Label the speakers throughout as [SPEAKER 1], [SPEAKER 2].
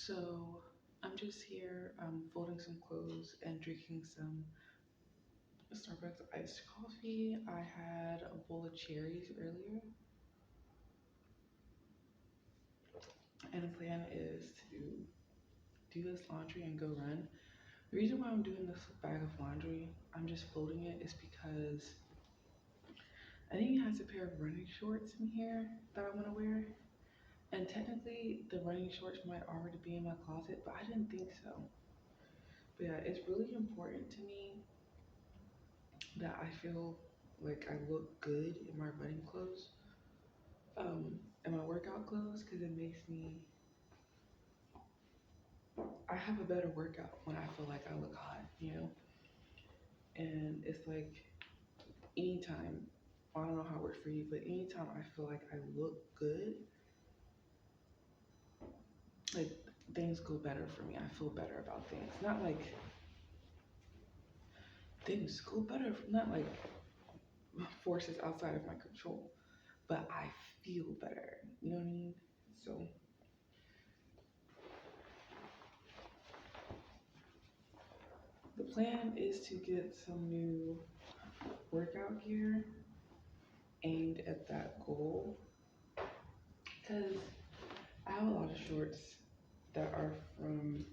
[SPEAKER 1] So I'm just here folding some clothes and drinking some Starbucks iced coffee. I had a bowl of cherries earlier, and the plan is to do this laundry and go run. The reason why I'm doing this bag of laundry, I'm just folding it, is because I think it has a pair of running shorts in here that I want to wear. And technically, the running shorts might already be in my closet, but I didn't think so. But yeah, it's really important to me that I feel like I look good in my running clothes, and my workout clothes, because it makes me, I have a better workout when I feel like I look hot. And it's like anytime, I don't know how it works for you, but anytime I feel like I look good, like things go better for me. I feel better about things. Not like things go better, not like forces outside of my control, but I feel better. You know what I mean? So the plan is to get some new workout gear aimed at that goal because I have a lot of shorts that are from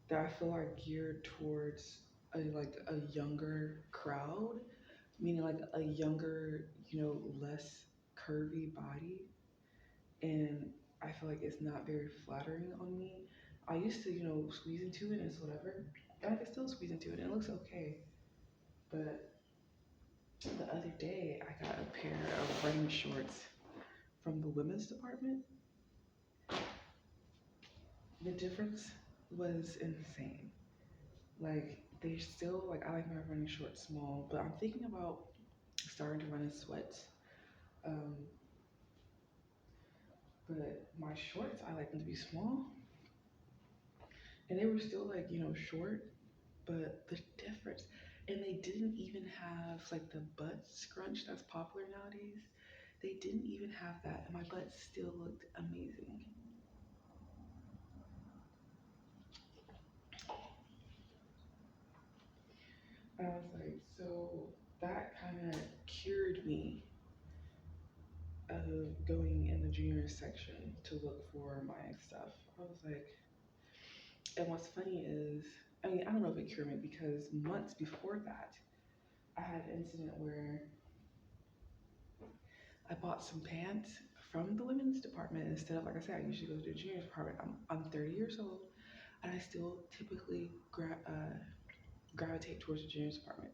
[SPEAKER 1] that I feel are geared towards a younger crowd, meaning like a younger, less curvy body, and I feel like it's not very flattering on me. I used to, squeeze into it and it's whatever, and I can still squeeze into it and it looks okay. But the other day, I got a pair of running shorts from the women's department. The difference was insane. Like, they still, like, I like my running shorts small, but I'm thinking about starting to run in sweats. Um, but my shorts, I like them to be small, and they were still, like, short, but the difference, and they didn't even have, like, the butt scrunch that's popular nowadays. They didn't even have that, and my butt still looked amazing. I was like, so that kind of cured me of going in the junior section to look for my stuff. I was like, and what's funny is, I mean, I don't know if it cured me because months before that, I had an incident where I bought some pants from the women's department instead of, like I said, I usually go to the junior department. I'm 30 years old, and I still typically gravitate towards the junior department.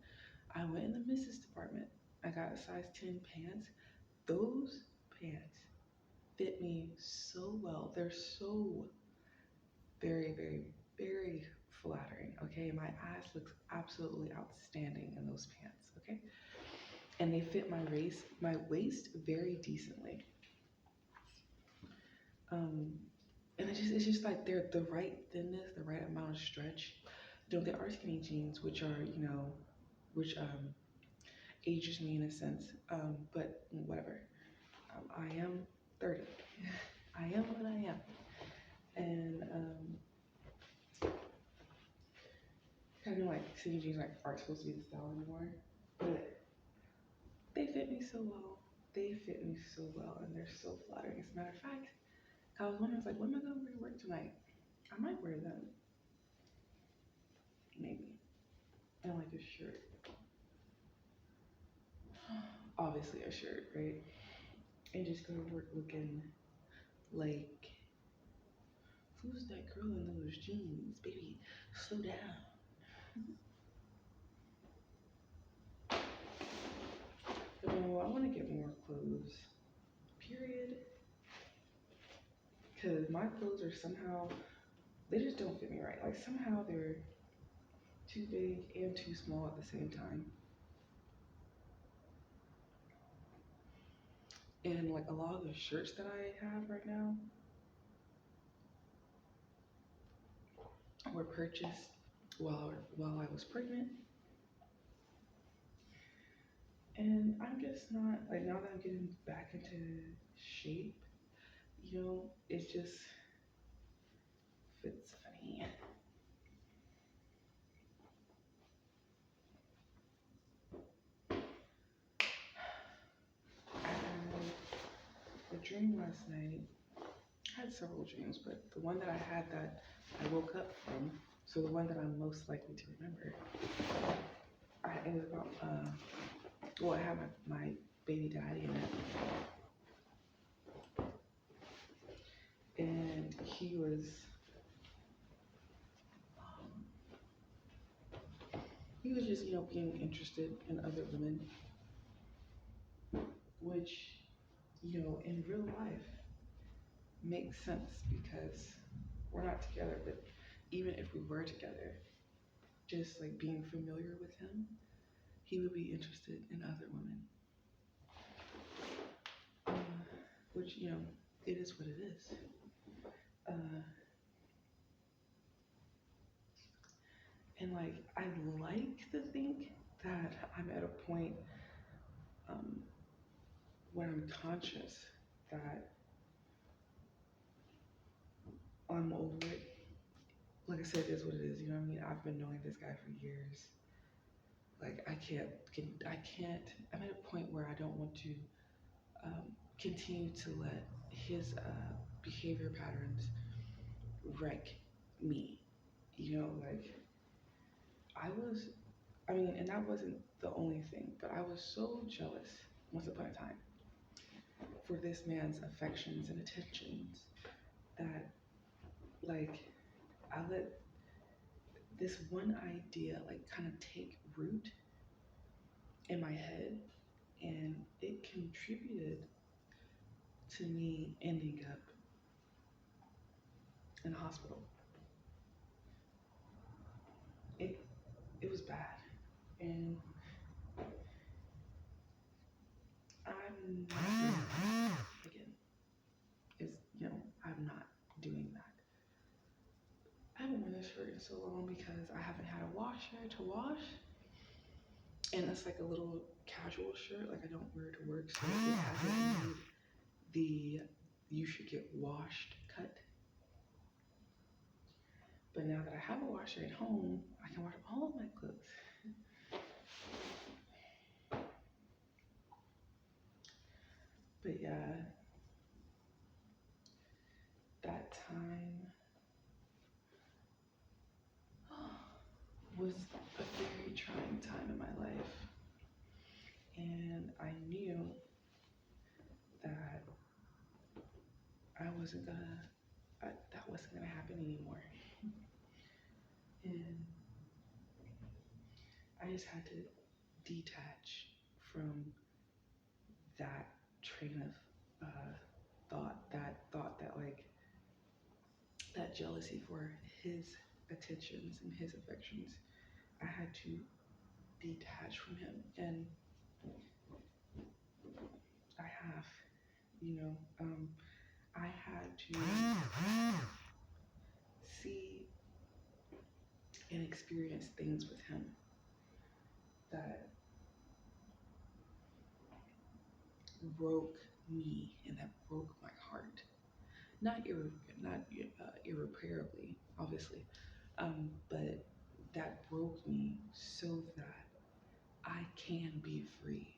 [SPEAKER 1] I went in the missus department. I got a size 10 pants. Those pants fit me so well. They're so very, very, very flattering. Okay, my ass looks absolutely outstanding in those pants. Okay, and they fit my waist very decently. Um, and it's just like they're the right thinness, the right amount of stretch. There are skinny jeans, which are which ages me in a sense. But whatever. I am 30. I am what I am, and kind of like skinny jeans like aren't supposed to be the style anymore, but they fit me so well. They fit me so well, and they're so flattering. As a matter of fact, I was wondering, I was like, what am I gonna wear to work tonight? I might wear them, maybe, and like a shirt. Obviously a shirt, right? And just go to work looking like, who's that girl in those jeans? Baby, slow down. But no, I want to get more clothes, period. Because my clothes are somehow, they just don't fit me right. Like somehow they're too big and too small at the same time. And like a lot of the shirts that I have right now were purchased while I was pregnant. And I'm just not, like, now that I'm getting back into shape, it's just, if it's funny. I had a dream last night. I had several dreams, but the one that I had that I woke up from, so the one that I'm most likely to remember, it was about, well, I had my baby daddy in it, and he was just, being interested in other women, which, in real life makes sense because we're not together, but even if we were together, just like being familiar with him, he would be interested in other women. Which, it is what it is. Uh, and like, I like to think that I'm at a point um, where I'm conscious that I'm over it. Like I said, it is what it is. You know what I mean? I've been knowing this guy for years. Like I can't. I'm at a point where I don't want to continue to let his behavior patterns wreck me. Like I was. I mean, and that wasn't the only thing, but I was so jealous once upon a time for this man's affections and attentions that, like, I let this one idea like kind of take root in my head, and it contributed to me ending up in the hospital. It it was bad, and I'm not doing that again. Is I'm not doing that. I haven't worn this shirt in so long because I haven't had a washer to wash, and it's like a little casual shirt. Like I don't wear it to work, so it hasn't made the "you should get washed" cut. But now that I have a washer at home, I can wash all of my clothes. But yeah, that time was a very trying time in my life. And I knew that that wasn't gonna happen anymore. And I just had to detach from that train of thought that like that jealousy for his attentions and his affections. I had to detach from him, and I have, you know, I had to see and experience things with him that broke me and that broke my heart. Not irreparably, obviously, but that broke me so that I can be free,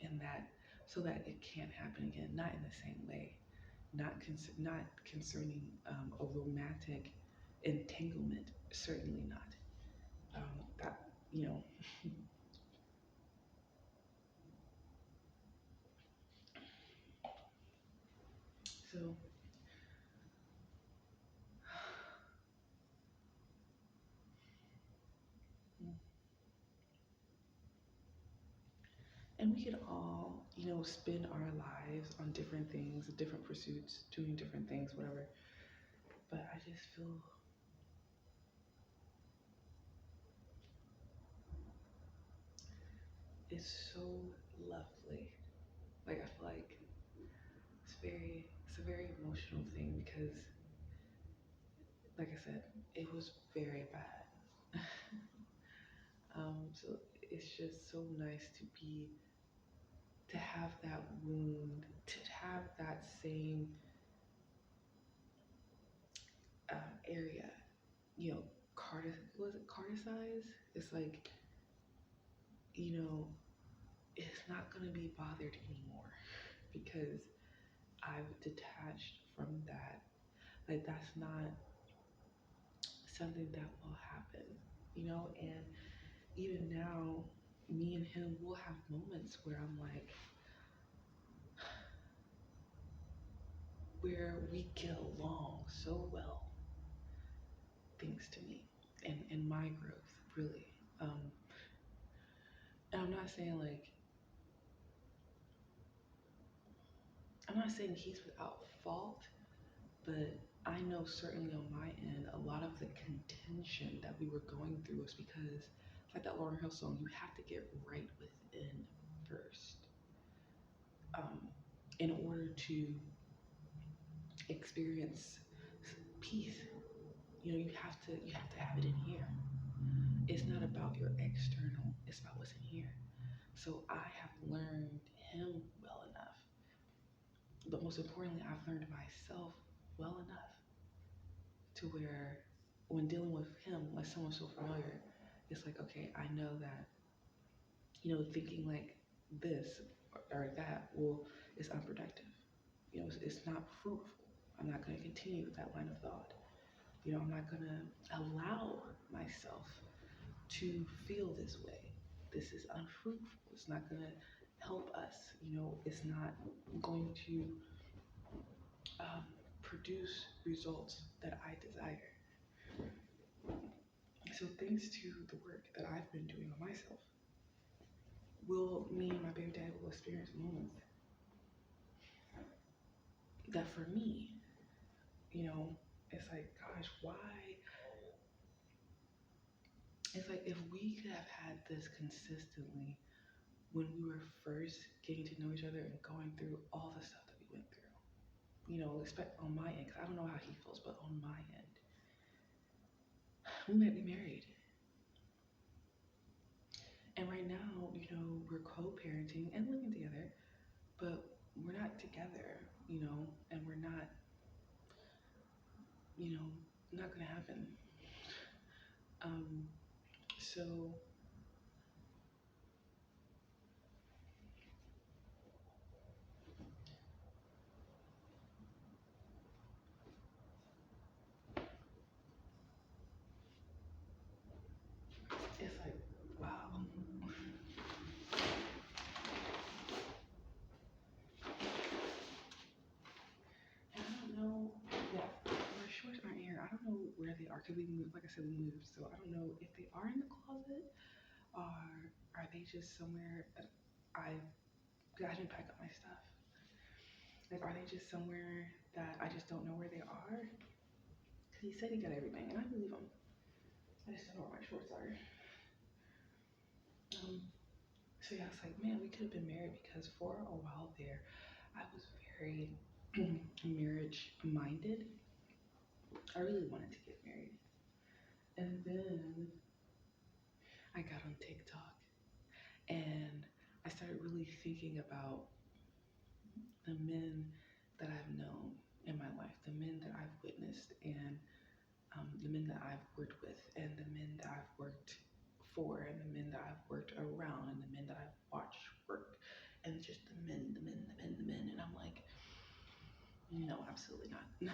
[SPEAKER 1] and that so that it can't happen again. Not in the same way. Not concerning a romantic entanglement. Certainly not. That you know. So and we could all, spend our lives on different things, different pursuits, doing different things, whatever. But I just feel it's so lovely. Like I feel like it's a very emotional thing because, like I said, it was very bad. So it's just so nice to have that wound, to have that same you know, was it criticize? It's like, you know, it's not gonna be bothered anymore because I've detached from that. Like that's not something that will happen, you know. And even now, me and him will have moments where I'm like, where we get along so well, thanks to me and my growth, really. Um, and I'm not saying he's without fault, but I know certainly on my end, a lot of the contention that we were going through was because, like that Lauryn Hill song, you have to get right within first, um, in order to experience peace. You know, you have to have it in here. It's not about your external; it's about what's in here. So I have learned him well enough, but most importantly, I've learned myself well enough to where when dealing with him, like someone so familiar, it's like, okay, I know that, you know, thinking like this or that will is unproductive. You know, it's not fruitful. I'm not going to continue with that line of thought. You know, I'm not going to allow myself to feel this way. This is unfruitful. It's not going to help us. You know, it's not going to um, produce results that I desire. So thanks to the work that I've been doing on myself, will me and my baby dad will experience moments that for me, you know, it's like, gosh, why? It's like if we could have had this consistently when we were first getting to know each other and going through all the stuff that we went through, you know, expect on my end, 'cause I don't know how he feels, but on my end, we might be married. And right now, you know, we're co-parenting and living together, but we're not together, you know, and we're not, you know, not gonna happen. Um, so it's like, wow. And I don't know, yeah, our shorts aren't here. I don't know where they are because we moved, like I said, we moved. So I don't know if they are in the closet or are they just somewhere that I, cause I didn't pack up my stuff. Like, are they just somewhere that I just don't know where they are? Cause he said he got everything, and I believe him. I just don't know where my shorts are. Um, so yeah, it's like, man, we could have been married because for a while there, I was very marriage minded. I really wanted to get married. And then I got on TikTok and I started really thinking about the men that I've known in my life, the men that I've witnessed, and the men that I've worked with, and the men that I've worked for, and the men that I've worked around, and the men that I've watched work, and just the men, the men, the men, the men. And I'm like, no, absolutely not.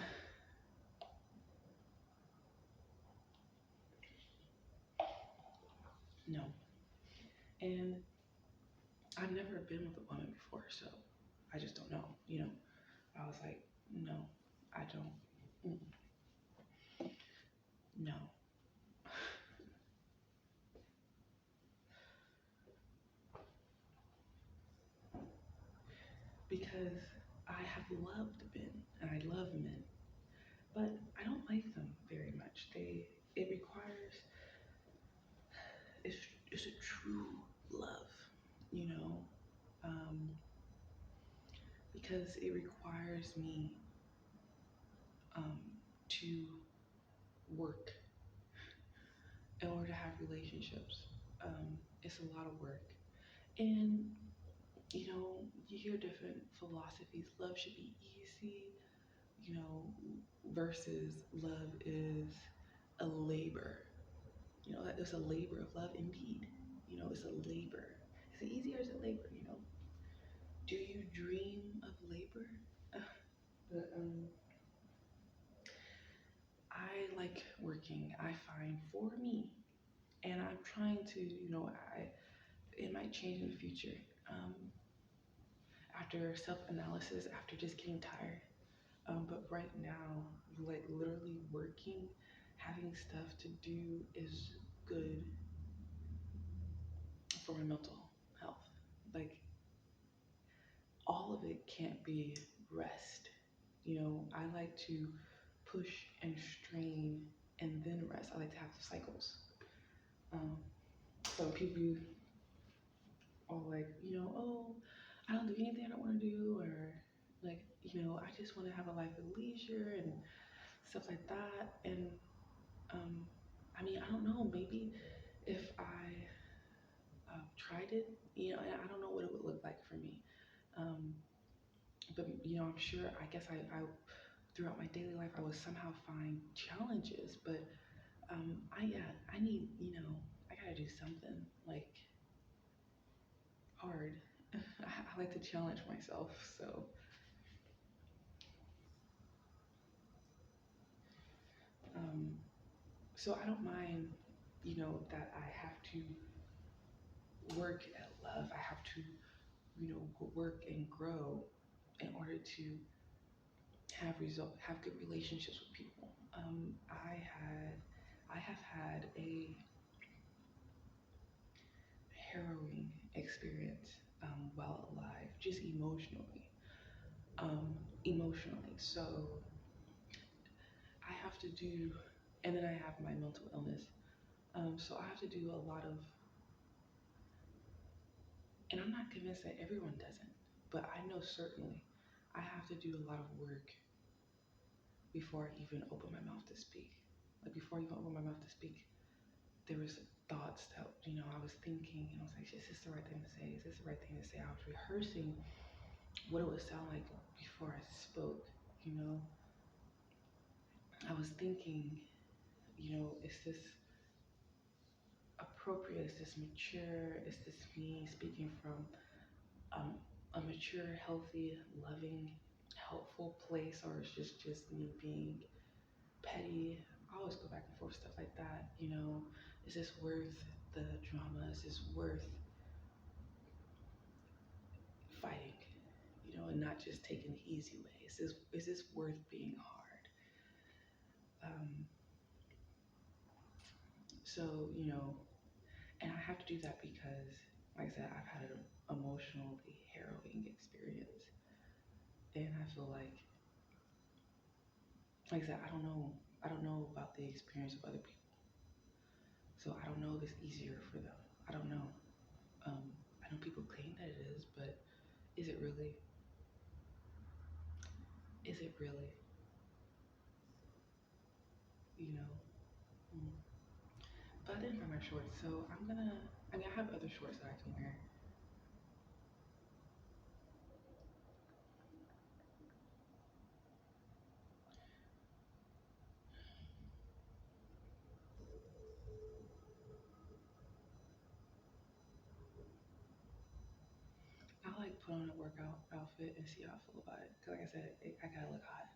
[SPEAKER 1] No. And I've never been with a woman before, so I just don't know. You know, I was like, no, I don't. No. Because I have loved men and I love men, but I don't like them very much. It requires it's it's a true love, you know, um, because it requires me um, to work in order to have relationships. It's a lot of work, and you know, you hear different philosophies. Love should be easy, you know, versus love is a labor. It's a labor of love indeed. It's a labor. Is it easy or is it labor? Do you dream of labor? But I like working. I find for me, and I'm trying to. It might change in the future. Um, After self-analysis, after just getting tired. But right now, like literally working, having stuff to do is good for my mental health. Like all of it can't be rest. I like to push and strain and then rest. I like to have the cycles. Um, so people be all like, oh, I don't do anything I don't want to do, or like, I just want to have a life of leisure and stuff like that. And um, I mean, I don't know, maybe if I tried it, I don't know what it would look like for me. Um, but I'm sure. I guess I throughout my daily life, I would somehow find challenges. But I need, I gotta do something like hard. I like to challenge myself. Um, so I don't mind, that I have to work at love. I have to, work and grow in order to have good relationships with people. I have had a harrowing experience while alive, just emotionally. Emotionally. So I have to do, and then I have my mental illness. So I have to do a lot of, and I'm not convinced that everyone doesn't, but I know certainly I have to do a lot of work before I even open my mouth to speak. Like before I even open my mouth to speak, there was thoughts that I was thinking, and I was like, is this the right thing to say? Is this the right thing to say? I was rehearsing what it would sound like before I spoke. You know, I was thinking, is this appropriate? Is this mature? Is this me speaking from um, a mature, healthy, loving, helpful place, or is just me being petty? I always go back and forth stuff like that. Is this worth the drama? Is this worth fighting? And not just taking the easy way. Is this worth being hard? Um, so and I have to do that because, like I said, I've had an emotionally harrowing experience, and I feel like I said, I don't know about the experience of other people, so I don't know if it's easier for them. I don't know. I know people claim that it is, but is it really? Is it really? You know. Mm. But I didn't find my shorts, so I'm gonna. I mean, I have other shorts that I can wear. I like put on a workout outfit and see how I feel about it. Cause like I said, I gotta look hot.